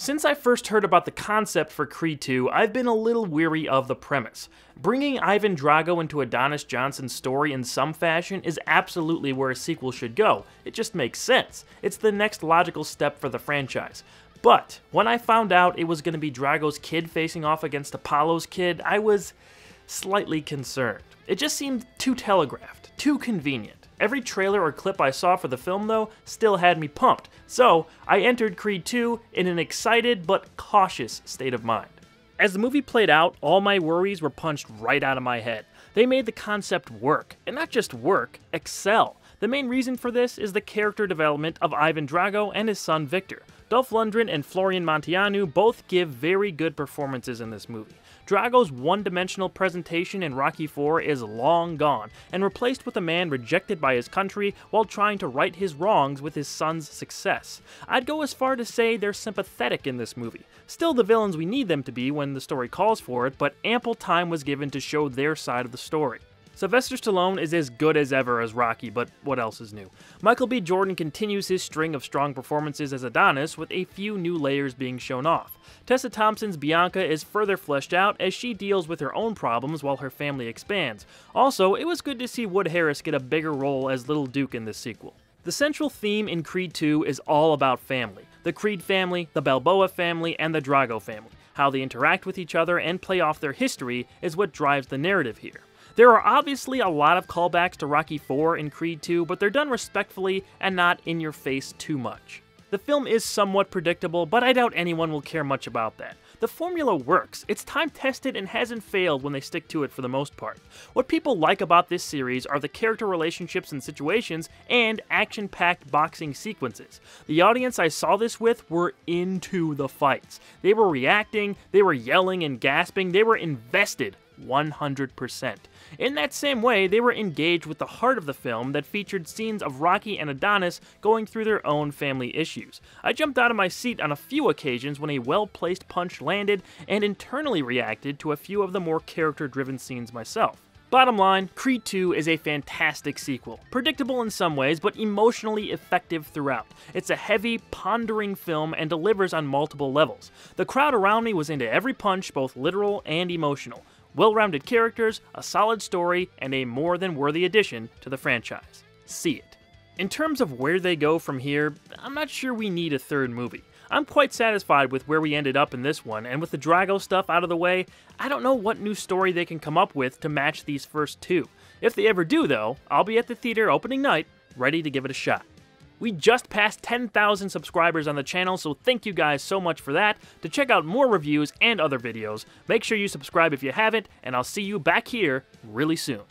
Since I first heard about the concept for Creed 2, I've been a little weary of the premise. Bringing Ivan Drago into Adonis Johnson's story in some fashion is absolutely where a sequel should go. It just makes sense. It's the next logical step for the franchise. But when I found out it was going to be Drago's kid facing off against Apollo's kid, I was slightly concerned. It just seemed too telegraphed, too convenient. Every trailer or clip I saw for the film, though, still had me pumped, so I entered Creed 2 in an excited but cautious state of mind. As the movie played out, all my worries were punched right out of my head. They made the concept work, and not just work, excel. The main reason for this is the character development of Ivan Drago and his son Victor. Dolph Lundgren and Florian Munteanu both give very good performances in this movie. Drago's one-dimensional presentation in Rocky IV is long gone, and replaced with a man rejected by his country while trying to right his wrongs with his son's success. I'd go as far to say they're sympathetic in this movie. Still the villains we need them to be when the story calls for it, but ample time was given to show their side of the story. Sylvester Stallone is as good as ever as Rocky, but what else is new? Michael B. Jordan continues his string of strong performances as Adonis, with a few new layers being shown off. Tessa Thompson's Bianca is further fleshed out as she deals with her own problems while her family expands. Also, it was good to see Wood Harris get a bigger role as Little Duke in this sequel. The central theme in Creed 2 is all about family. The Creed family, the Balboa family, and the Drago family. How they interact with each other and play off their history is what drives the narrative here. There are obviously a lot of callbacks to Rocky IV in Creed 2, but they're done respectfully and not in your face too much. The film is somewhat predictable, but I doubt anyone will care much about that. The formula works, it's time-tested and hasn't failed when they stick to it for the most part. What people like about this series are the character relationships and situations and action-packed boxing sequences. The audience I saw this with were into the fights. They were reacting, they were yelling and gasping, they were invested 100%. In that same way, they were engaged with the heart of the film that featured scenes of Rocky and Adonis going through their own family issues. I jumped out of my seat on a few occasions when a well-placed punch landed and internally reacted to a few of the more character-driven scenes myself. Bottom line, Creed 2 is a fantastic sequel. Predictable in some ways, but emotionally effective throughout. It's a heavy, pondering film and delivers on multiple levels. The crowd around me was into every punch, both literal and emotional. Well-rounded characters, a solid story, and a more than worthy addition to the franchise. See it. In terms of where they go from here, I'm not sure we need a third movie. I'm quite satisfied with where we ended up in this one, and with the Drago stuff out of the way, I don't know what new story they can come up with to match these first two. If they ever do though, I'll be at the theater opening night, ready to give it a shot. We just passed 10,000 subscribers on the channel, so thank you guys so much for that. To check out more reviews and other videos, make sure you subscribe if you haven't, and I'll see you back here really soon.